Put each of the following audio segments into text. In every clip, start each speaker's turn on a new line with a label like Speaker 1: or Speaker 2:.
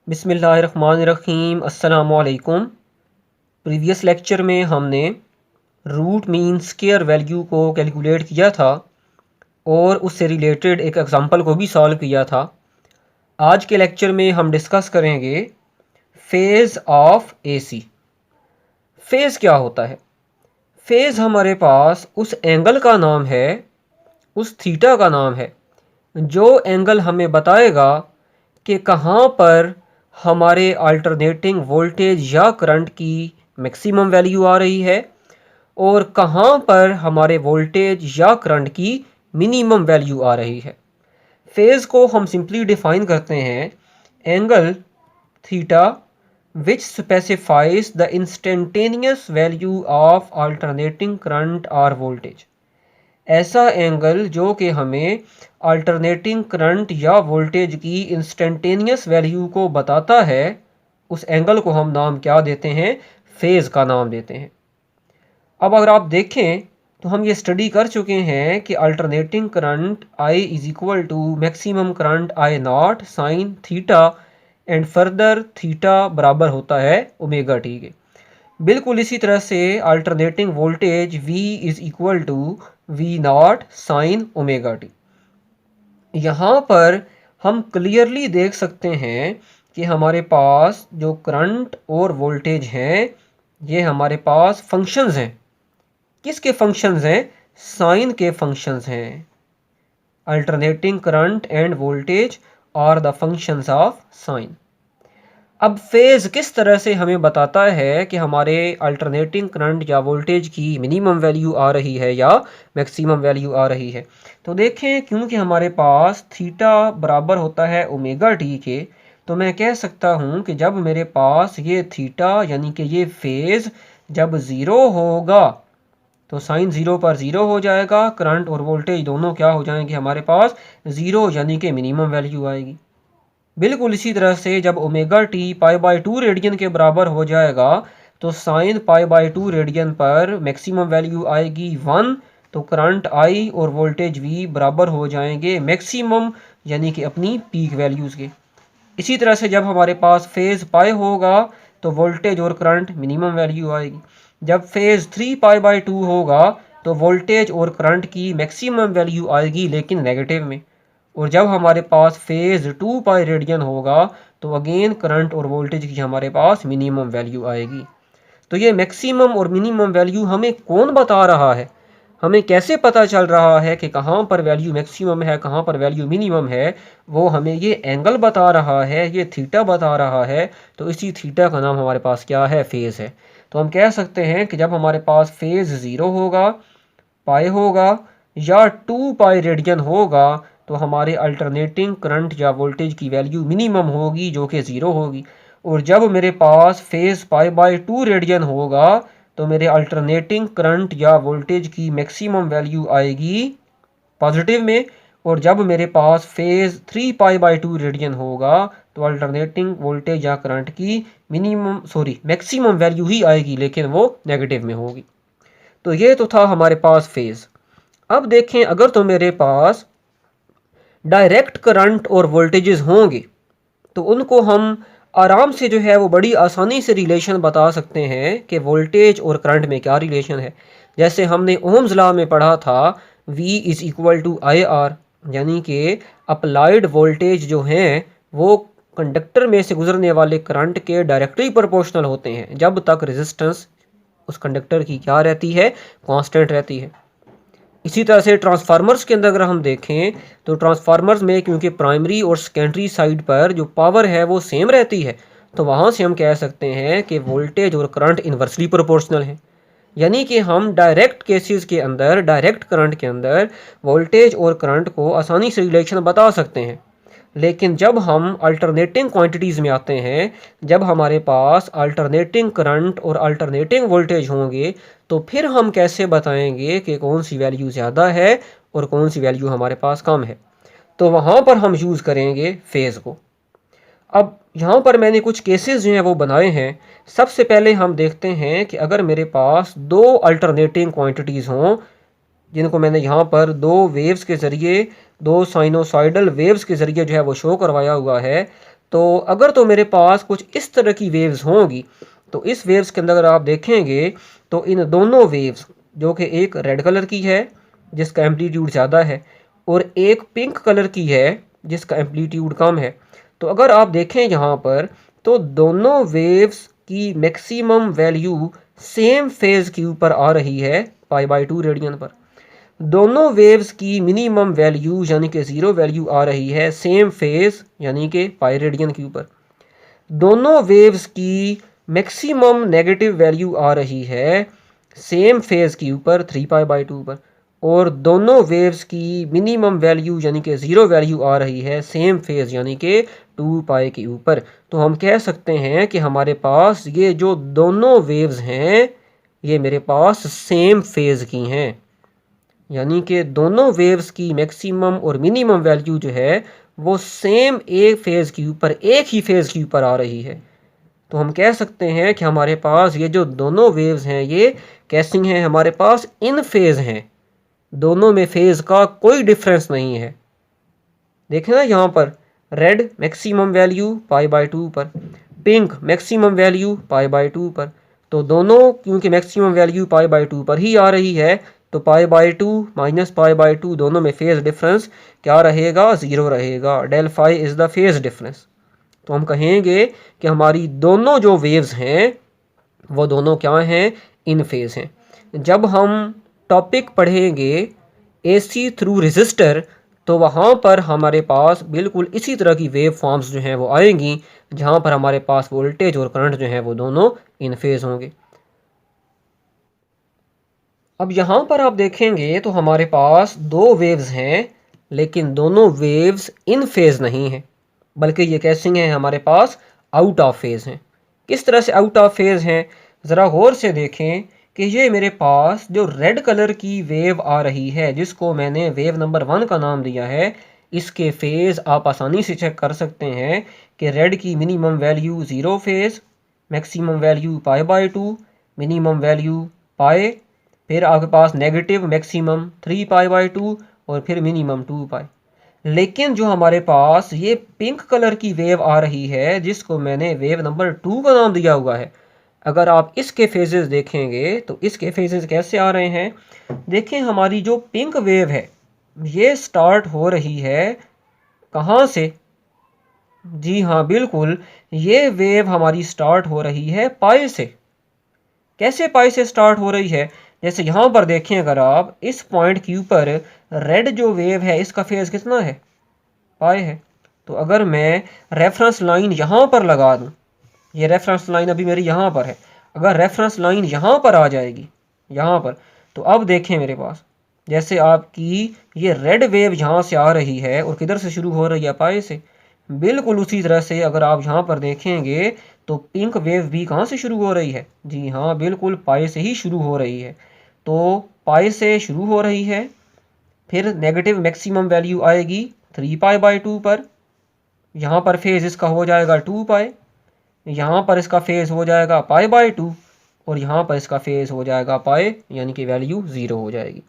Speaker 1: बिस्मिल्लाहिर्रहमानिर्रहीम अस्सलामुअलैकुम। Previous lecture में हमने रूट मीन स्क्वायर वैल्यू को कैलकुलेट किया था और उससे रिलेटेड एक एग्जांपल को भी सॉल्व किया था। आज के लेक्चर में हम डिस्कस करेंगे फेज़ ऑफ एसी। फेज़ क्या होता है? फेज़ हमारे पास उस एंगल का नाम है, उस थीटा का नाम है, जो एंगल हमें बताएगा कि कहाँ पर हमारे अल्टरनेटिंग वोल्टेज या करंट की मैक्सिमम वैल्यू आ रही है और कहाँ पर हमारे वोल्टेज या करंट की मिनिमम वैल्यू आ रही है। फेज़ को हम सिंपली डिफाइन करते हैं angle theta which specifies the instantaneous value of alternating current or voltage। ऐसा एंगल जो कि हमें अल्टरनेटिंग करंट या वोल्टेज की इंस्टेंटेनियस वैल्यू को बताता है, उस एंगल को हम नाम क्या देते हैं? फेज़ का नाम देते हैं। अब अगर आप देखें तो हम ये स्टडी कर चुके हैं कि alternating current I is equal to maximum current I nought sine theta and further theta बराबर होता है ओमेगा टी के। बिल्कुल इसी तरह से alternating voltage V is equal to V nought sine omega t. यहाँ पर हम क्लियरली देख सकते हैं कि हमारे पास जो करंट और वोल्टेज हैं, ये हमारे पास फंक्शंस हैं। किसके फंक्शंस हैं? साइन के फंक्शंस हैं। Alternating current and voltage are the functions of sine. अब फेज़ किस तरह से हमें बताता है कि हमारे अल्टरनेटिंग करंट या वोल्टेज की मिनिमम वैल्यू आ रही है या मैक्सिमम वैल्यू आ रही है? तो देखें, क्योंकि हमारे पास थीटा बराबर होता है ओमेगा टी के, तो मैं कह सकता हूँ कि जब मेरे पास ये थीटा यानी कि ये फेज़ जब ज़ीरो होगा तो साइन ज़ीरो पर ज़ीरो हो जाएगा, करंट और वोल्टेज दोनों क्या हो जाएंगे हमारे पास? ज़ीरो, यानी कि मिनिमम वैल्यू आएगी। बिल्कुल इसी तरह से जब omega T pi by two radian के बराबर हो जाएगा तो sine pi by two radian पर मैक्सिमम वैल्यू आएगी 1, तो करंट आई और वोल्टेज वी बराबर हो जाएंगे मैक्सिमम यानी कि अपनी पीक वैल्यूज़ के। इसी तरह से जब हमारे पास फेज़ पाई होगा तो वोल्टेज और करंट मिनिमम वैल्यू आएगी। जब फेज़ 3 पाई बाई टू होगा तो वोल्टेज और करंट की मैक्सिमम वैल्यू आएगी लेकिन नेगेटिव में। और जब हमारे पास फेज़ 2 पाई रेडियन होगा तो अगेन करंट और वोल्टेज की हमारे पास मिनिमम वैल्यू आएगी। तो ये मैक्सिमम और मिनिमम वैल्यू हमें कौन बता रहा है? हमें कैसे पता चल रहा है कि कहाँ पर वैल्यू मैक्सिमम है, कहाँ पर वैल्यू मिनिमम है? वो हमें ये एंगल बता रहा है, ये थीटा बता रहा है। तो इसी थीटा का नाम हमारे पास क्या है? फेज़ है। तो हम कह सकते हैं कि जब हमारे पास फेज़ ज़ीरो होगा, पाई होगा या 2 पाई रेडियन होगा तो हमारे अल्टरनेटिंग करंट या वोल्टेज की वैल्यू मिनिमम होगी जो कि ज़ीरो होगी। और जब मेरे पास phase pi by two radian होगा तो मेरे अल्टरनेटिंग करंट या वोल्टेज की मैक्सिमम वैल्यू आएगी पॉजिटिव में। और जब मेरे पास phase 3 pi by two radian होगा तो अल्टरनेटिंग वोल्टेज या करंट की मैक्सिमम वैल्यू ही आएगी लेकिन वो नेगेटिव में होगी। तो ये तो था हमारे पास फेज़। अब देखें, अगर तो मेरे पास डायरेक्ट करंट और वोल्टेजेस होंगे तो उनको हम आराम से जो है वो बड़ी आसानी से रिलेशन बता सकते हैं कि वोल्टेज और करंट में क्या रिलेशन है। जैसे हमने ओम्स लॉ में पढ़ा था V is equal to I R, यानी कि अप्लाइड वोल्टेज जो हैं वो कंडक्टर में से गुजरने वाले करंट के डायरेक्टली प्रोपोर्शनल होते हैं जब तक रेजिस्टेंस उस कंडक्टर की क्या रहती है? कांस्टेंट रहती है। इसी तरह से ट्रांसफार्मर्स के अंदर अगर हम देखें तो ट्रांसफार्मर्स में क्योंकि प्राइमरी और सेकेंडरी साइड पर जो पावर है वो सेम रहती है, तो वहाँ से हम कह सकते हैं कि वोल्टेज और करंट इन्वर्सली प्रोपोर्शनल है। यानी कि हम डायरेक्ट केसेस के अंदर, डायरेक्ट करंट के अंदर वोल्टेज और करंट को आसानी से रिलेशन बता सकते हैं। लेकिन जब हम अल्टरनेटिंग क्वांटिटीज़ में आते हैं, जब हमारे पास अल्टरनेटिंग करंट और अल्टरनेटिंग वोल्टेज होंगे, तो फिर हम कैसे बताएंगे कि कौन सी वैल्यू ज़्यादा है और कौन सी वैल्यू हमारे पास कम है? तो वहाँ पर हम यूज़ करेंगे फेज़ को। अब यहाँ पर मैंने कुछ केसेस जो हैं वो बनाए हैं। सबसे पहले हम देखते हैं कि अगर मेरे पास दो अल्टरनेटिंग क्वांटिटीज़ हों, जिनको मैंने यहाँ पर दो वेव्स के ज़रिए, दो साइनोसाइडल वेव्स के ज़रिए जो है वो शो करवाया हुआ है, तो अगर तो मेरे पास कुछ इस तरह की वेव्स होंगी, तो इस वेव्स के अंदर अगर आप देखेंगे तो इन दोनों वेव्स, जो कि एक रेड कलर की है जिसका एम्पलीट्यूड ज़्यादा है और एक पिंक कलर की है जिसका एम्पलीट्यूड कम है, तो अगर आप देखें यहाँ पर तो दोनों वेव्स की मैक्सिमम वैल्यू सेम फेज़ के ऊपर आ रही है π/2 रेडियन पर। दोनों वेव्स की मिनिमम वैल्यू यानी कि ज़ीरो वैल्यू आ रही है सेम फेज़ यानी कि पाई रेडियन के ऊपर। दोनों वेव्स की मैक्सिमम नेगेटिव वैल्यू आ रही है सेम फेज़ के ऊपर 3π/2 पर, और दोनों वेव्स की मिनिमम वैल्यू यानी कि ज़ीरो वैल्यू आ रही है सेम फेज़ यानी कि 2π के ऊपर। तो हम कह सकते हैं कि हमारे पास ये जो दोनों वेव्स हैं ये मेरे पास सेम फेज़ की हैं, यानी कि दोनों वेव्स की मैक्सिमम और मिनिमम वैल्यू जो है वो सेम एक फेज़ के ऊपर, एक ही फेज़ के ऊपर आ रही है। तो हम कह सकते हैं कि हमारे पास ये जो दोनों वेव्स हैं ये कैसी हैं, हमारे पास इन फेज़ हैं, दोनों में फेज़ का कोई डिफरेंस नहीं है। देखें ना यहाँ पर रेड मैक्सिमम वैल्यू π/2 पर, पिंक मैक्सिमम वैल्यू π/2 पर, तो दोनों क्योंकि मैक्सिमम वैल्यू π/2 पर ही आ रही है तो π/2 माइनस π/2 दोनों में फेज़ डिफरेंस क्या रहेगा, ज़ीरो रहेगा। Del phi is the phase difference. तो हम कहेंगे कि हमारी दोनों जो वेव्स हैं वो दोनों क्या हैं, इन फेज़ हैं। जब हम टॉपिक पढ़ेंगे एसी थ्रू रेजिस्टर तो वहाँ पर हमारे पास बिल्कुल इसी तरह की वेव फॉर्म्स जो हैं वो आएंगी, जहाँ पर हमारे पास वोल्टेज और करंट जो है वो दोनों इन फेज़ होंगे। अब यहाँ पर आप देखेंगे तो हमारे पास दो वेव्स हैं, लेकिन दोनों वेव्स इन फेज़ नहीं हैं, बल्कि ये कैसी हैं, हमारे पास आउट ऑफ फेज़ हैं। किस तरह से आउट ऑफ फेज़ हैं, ज़रा गौर से देखें कि ये मेरे पास जो रेड कलर की वेव आ रही है जिसको मैंने वेव नंबर 1 का नाम दिया है, इसके फेज़ आप आसानी से चेक कर सकते हैं कि रेड की minimum value 0 phase, maximum value π/2, minimum value pi, फिर आपके पास नेगेटिव मैक्सिमम 3π/2 और फिर मिनिमम 2π। लेकिन जो हमारे पास ये पिंक कलर की वेव आ रही है जिसको मैंने वेव नंबर 2 का नाम दिया हुआ है, अगर आप इसके फेजेस देखेंगे तो इसके फेजेस कैसे आ रहे हैं, देखें हमारी जो पिंक वेव है ये स्टार्ट हो रही है कहाँ से, जी हाँ बिल्कुल, ये वेव हमारी स्टार्ट हो रही है पाई से। कैसे पाई से स्टार्ट हो रही है, जैसे यहाँ पर देखें अगर आप इस पॉइंट के ऊपर रेड जो वेव है इसका फेज़ कितना है, पाई है। तो अगर मैं रेफरेंस लाइन यहाँ पर लगा दूँ, ये रेफरेंस लाइन अभी मेरी यहाँ पर है, अगर रेफरेंस लाइन यहाँ पर आ जाएगी यहाँ पर, तो अब देखें मेरे पास जैसे आपकी ये रेड वेव यहाँ से आ रही है और किधर से शुरू हो रही है, पाई से। बिल्कुल उसी तरह से अगर आप यहाँ पर देखेंगे तो पिंक वेव भी कहाँ से शुरू हो रही है, जी हाँ बिल्कुल पाई से ही शुरू हो रही है। तो पाई से शुरू हो रही है, फिर नेगेटिव मैक्सिमम वैल्यू आएगी 3π/2 पर, यहाँ पर फेज़ इसका हो जाएगा 2π, यहाँ पर इसका फेज़ हो जाएगा π/2 और यहाँ पर इसका फेज़ हो जाएगा पाई, यानी कि वैल्यू 0 हो जाएगी।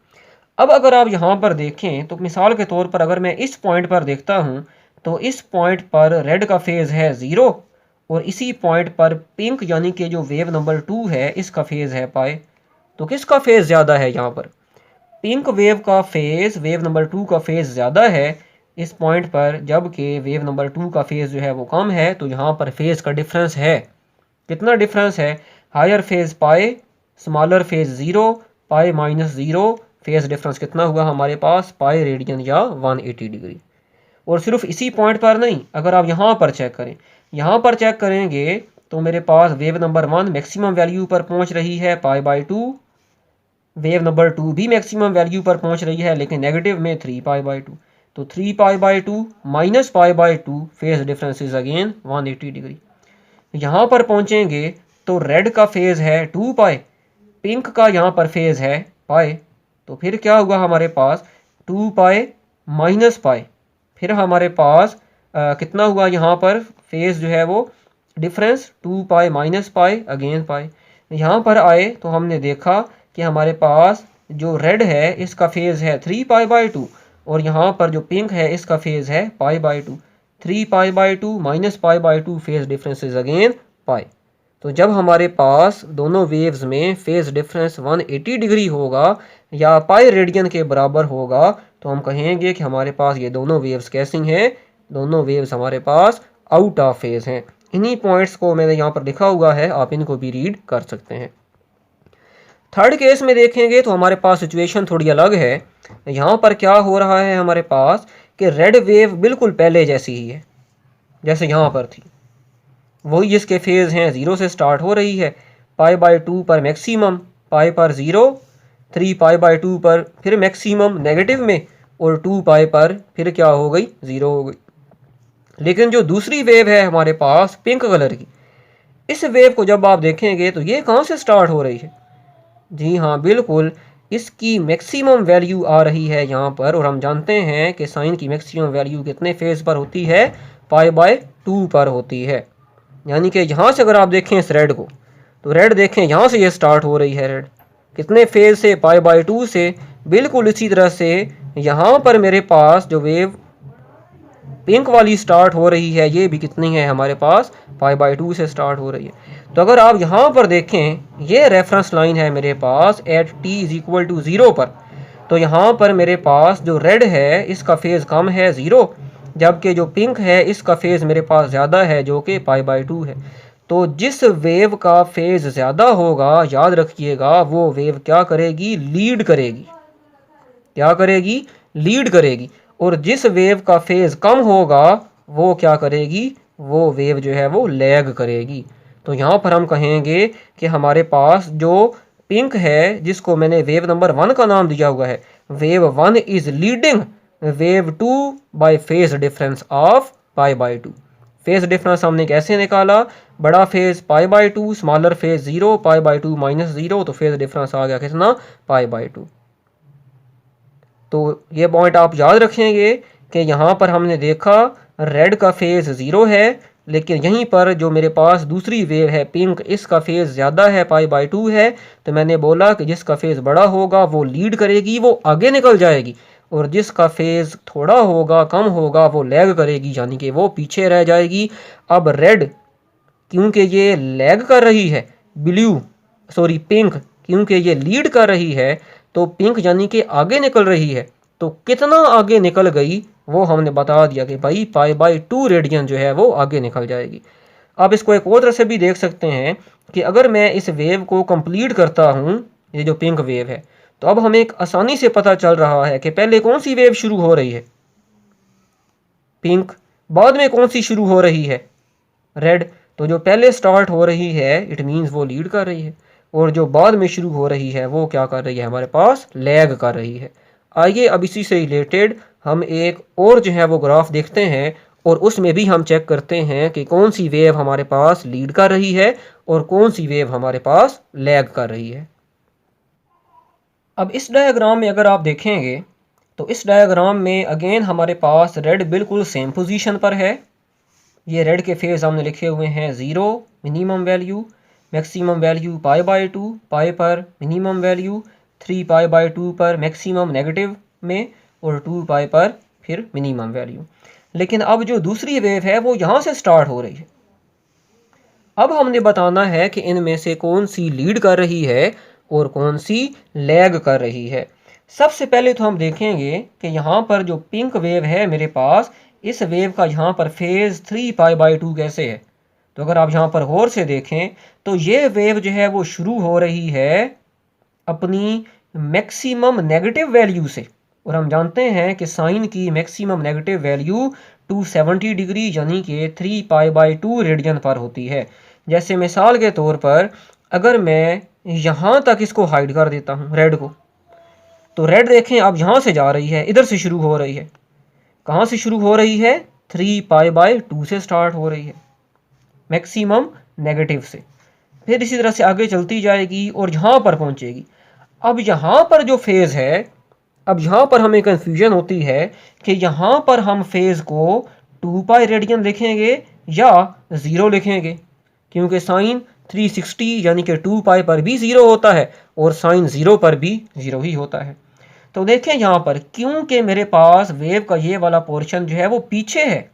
Speaker 1: अब अगर आप यहाँ पर देखें तो मिसाल के तौर पर अगर मैं इस पॉइंट पर देखता हूँ तो इस पॉइंट पर रेड का फेज़ है 0 और इसी पॉइंट पर पिंक यानी कि जो वेव नंबर 2 है इसका फेज़ है पाई। तो किसका फेज़ ज़्यादा है, यहाँ पर पिंक वेव का फेज़ वेव नंबर 2 का फेज़ ज़्यादा है इस पॉइंट पर, जबकि वेव नंबर 2 का फेज़ जो है वो कम है। तो यहाँ पर फेज़ का डिफरेंस है, कितना डिफरेंस है, higher phase pi, smaller phase 0, pi minus 0, phase difference कितना हुआ हमारे पास, पाई रेडियन या 180 डिग्री। और सिर्फ इसी पॉइंट पर नहीं, अगर आप यहाँ पर चेक करें, यहाँ पर चेक करेंगे तो मेरे पास वेव नंबर 1 मैक्सिमम वैल्यू पर पहुँच रही है π/2, वेव नंबर 2 भी मैक्सिमम वैल्यू पर पहुँच रही है लेकिन नेगेटिव में 3π/2। तो 3π/2 minus π/2 phase difference is again 180 degree. यहाँ पर पहुँचेंगे तो रेड का फेज़ है 2π, पिंक का यहाँ पर फेज़ है पाई। तो फिर क्या हुआ हमारे पास 2π माइनस पाई, फिर हमारे पास कितना हुआ यहाँ पर फेज़ जो है वो डिफरेंस 2π माइनस पाई अगेन पाई। यहाँ पर आए तो हमने देखा कि हमारे पास जो रेड है इसका फेज़ है 3π/2 और यहाँ पर जो पिंक है इसका फेज़ है π/2। 3π/2 minus π/2 phase difference is again pi. तो जब हमारे पास दोनों वेव्स में फेज डिफरेंस 180 डिग्री होगा या पाई रेडियन के बराबर होगा तो हम कहेंगे कि हमारे पास ये दोनों वेव्स कैसी हैं, दोनों वेव्स हमारे पास आउट ऑफ फेज हैं। इन्हीं पॉइंट्स को मैंने यहाँ पर लिखा हुआ है, आप इनको भी रीड कर सकते हैं। थर्ड केस में देखेंगे तो हमारे पास सिचुएशन थोड़ी अलग है। यहाँ पर क्या हो रहा है हमारे पास कि रेड वेव बिल्कुल पहले जैसी ही है जैसे यहाँ पर थी, वही जिसके फेज हैं 0 से स्टार्ट हो रही है, π/2 पर मैक्सिमम, पाई पर 0, 3π/2 पर फिर मैक्सिमम नेगेटिव में और 2π पर फिर क्या हो गई, 0 हो गई। लेकिन जो दूसरी वेव है हमारे पास पिंक कलर की, इस वेव को जब आप देखेंगे तो ये कहाँ से स्टार्ट हो रही है, जी हाँ बिल्कुल इसकी मैक्सिमम वैल्यू आ रही है यहाँ पर। और हम जानते हैं कि साइन की मैक्सिमम वैल्यू कितने फेज पर होती है, π/2 पर होती है। यानी कि यहाँ से अगर आप देखें इस रेड को तो रेड देखें यहाँ से ये स्टार्ट हो रही है, रेड कितने फेज से, π/2 से। बिल्कुल इसी तरह से यहाँ पर मेरे पास जो वेव पिंक वाली स्टार्ट हो रही है ये भी कितनी है हमारे पास, π/2 से स्टार्ट हो रही है। तो अगर आप यहाँ पर देखें ये रेफरेंस लाइन है मेरे पास एट t = 0 पर, तो यहाँ पर मेरे पास जो रेड है इसका फेज कम है 0, जबकि जो पिंक है इसका फेज मेरे पास ज़्यादा है जो कि π/2 है। तो जिस वेव का फेज ज़्यादा होगा याद रखिएगा वो वेव क्या करेगी, लीड करेगी, क्या करेगी, लीड करेगी। और जिस वेव का फेज कम होगा वो क्या करेगी, वो वेव जो है वो लैग करेगी। तो यहाँ पर हम कहेंगे कि हमारे पास जो पिंक है जिसको मैंने वेव नंबर 1 का नाम दिया हुआ है, wave 1 is leading wave 2 by phase difference of π/2। Phase difference हमने कैसे निकाला, बड़ा फेज π/2, स्मॉलर फेज 0, π/2 माइनस 0, तो फेज डिफरेंस आ गया कितना, π/2। तो ये पॉइंट आप याद रखेंगे कि यहाँ पर हमने देखा रेड का फेज 0 है, लेकिन यहीं पर जो मेरे पास दूसरी वेव है पिंक, इसका फेज ज़्यादा है, π/2 है। तो मैंने बोला कि जिसका फेज बड़ा होगा वो लीड करेगी, वो आगे निकल जाएगी, और जिसका फेज थोड़ा होगा, कम होगा, वो लैग करेगी, यानी कि वो पीछे रह जाएगी। अब रेड क्योंकि ये लैग कर रही है, पिंक क्योंकि ये लीड कर रही है, तो पिंक यानी कि आगे निकल रही है। तो कितना आगे निकल गई वो हमने बता दिया कि भाई π/2 रेडियन जो है वो आगे निकल जाएगी। अब इसको एक और तरह से भी देख सकते हैं कि अगर मैं इस वेव को कंप्लीट करता हूँ, ये जो पिंक वेव है, तो अब हमें एक आसानी से पता चल रहा है कि पहले कौन सी वेव शुरू हो रही है, पिंक, बाद में कौन सी शुरू हो रही है, रेड। तो जो पहले स्टार्ट हो रही है इट मीन्स वो लीड कर रही है, और जो बाद में शुरू हो रही है वो क्या कर रही है, हमारे पास लैग कर रही है। आइए अब इसी से रिलेटेड हम एक और जो है वो ग्राफ देखते हैं, और उसमें भी हम चेक करते हैं कि कौन सी वेव हमारे पास लीड कर रही है और कौन सी वेव हमारे पास लैग कर रही है। अब इस डायग्राम में अगर आप देखेंगे तो इस डायग्राम में अगेन हमारे पास रेड बिल्कुल सेम पोजीशन पर है। ये रेड के फेज हमने लिखे हुए हैं 0 मिनिमम वैल्यू, मैक्सिमम वैल्यू π/2, पाई पर मिनिमम वैल्यू, 3π/2 पर मैक्सिमम नेगेटिव में, और 2π पर फिर मिनिमम वैल्यू। लेकिन अब जो दूसरी वेव है वो यहाँ से स्टार्ट हो रही है। अब हमने बताना है कि इनमें से कौन सी लीड कर रही है और कौन सी लैग कर रही है। सबसे पहले तो हम देखेंगे कि यहाँ पर जो पिंक वेव है मेरे पास, इस वेव का यहाँ पर फेज 3π/2 कैसे है। तो अगर आप यहाँ पर गौर से देखें तो ये वेव जो है वो शुरू हो रही है अपनी मैक्सिमम नेगेटिव वैल्यू से, और हम जानते हैं कि साइन की मैक्सिमम नेगेटिव वैल्यू 270 डिग्री यानी कि 3π/2 रेडियन पर होती है। जैसे मिसाल के तौर पर अगर मैं यहाँ तक इसको हाइड कर देता हूँ रेड को, तो रेड देखें अब यहाँ से जा रही है, इधर से शुरू हो रही है। कहाँ से शुरू हो रही है, 3π/2 से स्टार्ट हो रही है, मैक्सिमम नेगेटिव से, फिर इसी तरह से आगे चलती जाएगी और यहाँ पर पहुँचेगी। अब यहाँ पर जो फेज़ है, अब यहाँ पर हमें कन्फ्यूजन होती है कि यहाँ पर हम फेज़ को 2π रेडियन लिखेंगे या 0 लिखेंगे, क्योंकि साइन 360 यानी कि 2π पर भी 0 होता है और साइन 0 पर भी 0 ही होता है। तो देखें यहाँ पर क्योंकि मेरे पास वेव का ये वाला पोर्शन जो है वो पीछे है,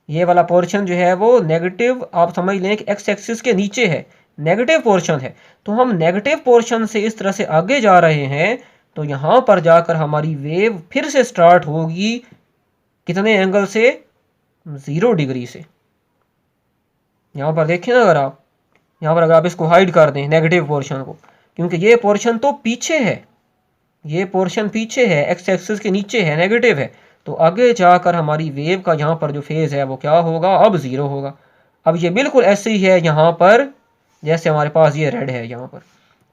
Speaker 1: ये वाला पोर्शन जो है वो नेगेटिव, आप समझ लें कि एक्स एक्सिस के नीचे है, नेगेटिव पोर्शन है। तो हम नेगेटिव पोर्शन से इस तरह से आगे जा रहे हैं, तो यहाँ पर जाकर हमारी वेव फिर से स्टार्ट होगी कितने एंगल से, 0 डिग्री से। यहाँ पर देखिए ना, अगर आप यहाँ पर अगर आप इसको हाइड कर दें नेगेटिव पोर्शन को, क्योंकि ये पोर्शन तो पीछे है, ये पोर्शन पीछे है, एक्स एक्सिस के नीचे है, नेगेटिव है। तो आगे जाकर हमारी वेव का यहाँ पर जो फेज़ है वो क्या होगा, अब 0 होगा। अब ये बिल्कुल ऐसे ही है यहाँ पर, जैसे हमारे पास ये रेड है यहाँ पर।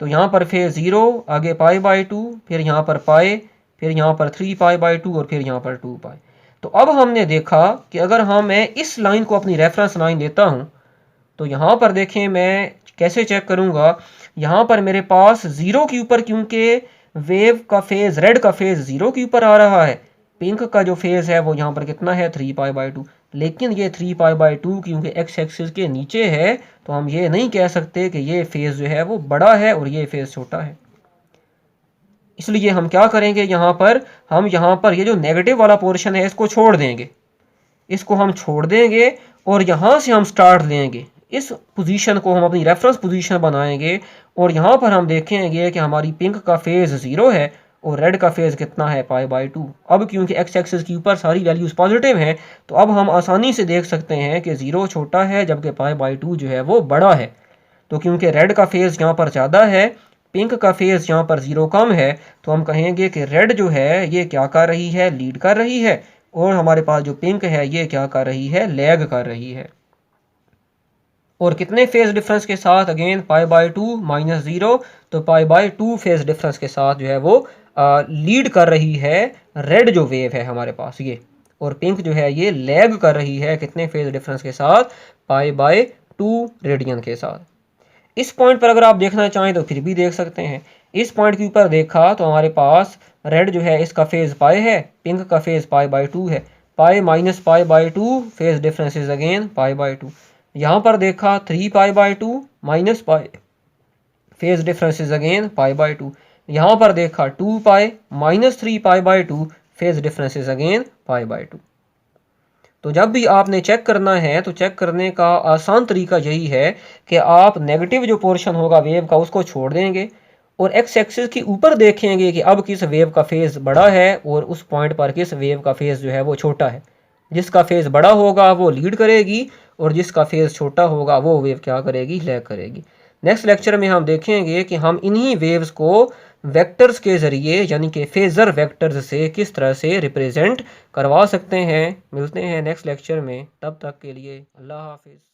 Speaker 1: तो यहाँ पर फेज़ 0, आगे π/2, फिर यहाँ पर पाई, फिर यहाँ पर 3π/2 और फिर यहाँ पर 2π। तो अब हमने देखा कि अगर मैं इस लाइन को अपनी रेफरेंस लाइन लेता हूँ, तो यहाँ पर देखें मैं कैसे चेक करूँगा, यहाँ पर मेरे पास 0 के ऊपर, क्योंकि वेव का फेज़, रेड का फेज़ 0 के ऊपर आ रहा है, पिंक का जो फेज़ है वो यहाँ पर कितना है, 3π/2। लेकिन ये 3π/2 क्योंकि एक्स एक्सिस के नीचे है, तो हम ये नहीं कह सकते कि ये फेज़ जो है वो बड़ा है और ये फेज़ छोटा है। इसलिए हम क्या करेंगे, हम यहाँ पर ये जो नेगेटिव वाला पोर्शन है इसको छोड़ देंगे, इसको हम छोड़ देंगे और यहाँ से हम स्टार्ट लेंगे, इस पोजीशन को हम अपनी रेफरेंस पोजीशन बनाएंगे और यहाँ पर हम देखेंगे कि हमारी पिंक का फेज़ 0 है और रेड का फेज़ कितना है, π/2। अब क्योंकि एक्स एक्सिस के ऊपर सारी वैल्यूज़ पॉजिटिव हैं, तो अब हम आसानी से देख सकते हैं कि 0 छोटा है जबकि π/2 जो है वो बड़ा है। तो क्योंकि रेड का फेज़ यहाँ पर ज़्यादा है, पिंक का फेज़ यहाँ पर 0 कम है, तो हम कहेंगे कि रेड जो है ये क्या कर रही है, लीड कर रही है, और हमारे पास जो पिंक है ये क्या कर रही है, लैग कर रही है। और कितने फेज़ डिफरेंस के साथ, अगेन π/2 -0, तो π/2 फेज़ डिफरेंस के साथ जो है वो लीड कर रही है रेड जो वेव है हमारे पास ये, और पिंक जो है ये लैग कर रही है कितने फेज़ डिफरेंस के साथ, π/2 रेडियन के साथ। इस पॉइंट पर अगर आप देखना चाहें तो फिर भी देख सकते हैं। इस पॉइंट के ऊपर देखा तो हमारे पास रेड जो है इसका फेज़ π है, पिंक का फेज़ π/2 है, π - π/2 फेज़ डिफरेंस इज अगेन π/2। यहाँ पर देखा 3π/2 - π फेज़ डिफरेंस इज अगेन π/2। यहाँ पर देखा 2π - 3π/2 फेज़ डिफरेंस इज अगेन π/2। तो जब भी आपने चेक करना है तो चेक करने का आसान तरीका यही है कि आप नेगेटिव जो पोर्शन होगा वेव का उसको छोड़ देंगे और एक्स एक्सिस के ऊपर देखेंगे कि अब किस वेव का फेज़ बड़ा है और उस पॉइंट पर किस वेव का फेज़ जो है वो छोटा है। जिसका फेज़ बड़ा होगा वो लीड करेगी और जिसका फेज़ छोटा होगा वो वेव क्या करेगी, लैग करेगी। नेक्स्ट लेक्चर में हम देखेंगे कि हम इन्हीं वेव्स को वेक्टर्स के ज़रिए यानी कि फेज़र वेक्टर्स से किस तरह से रिप्रेजेंट करवा सकते हैं। मिलते हैं नेक्स्ट लेक्चर में, तब तक के लिए अल्लाह हाफिज़।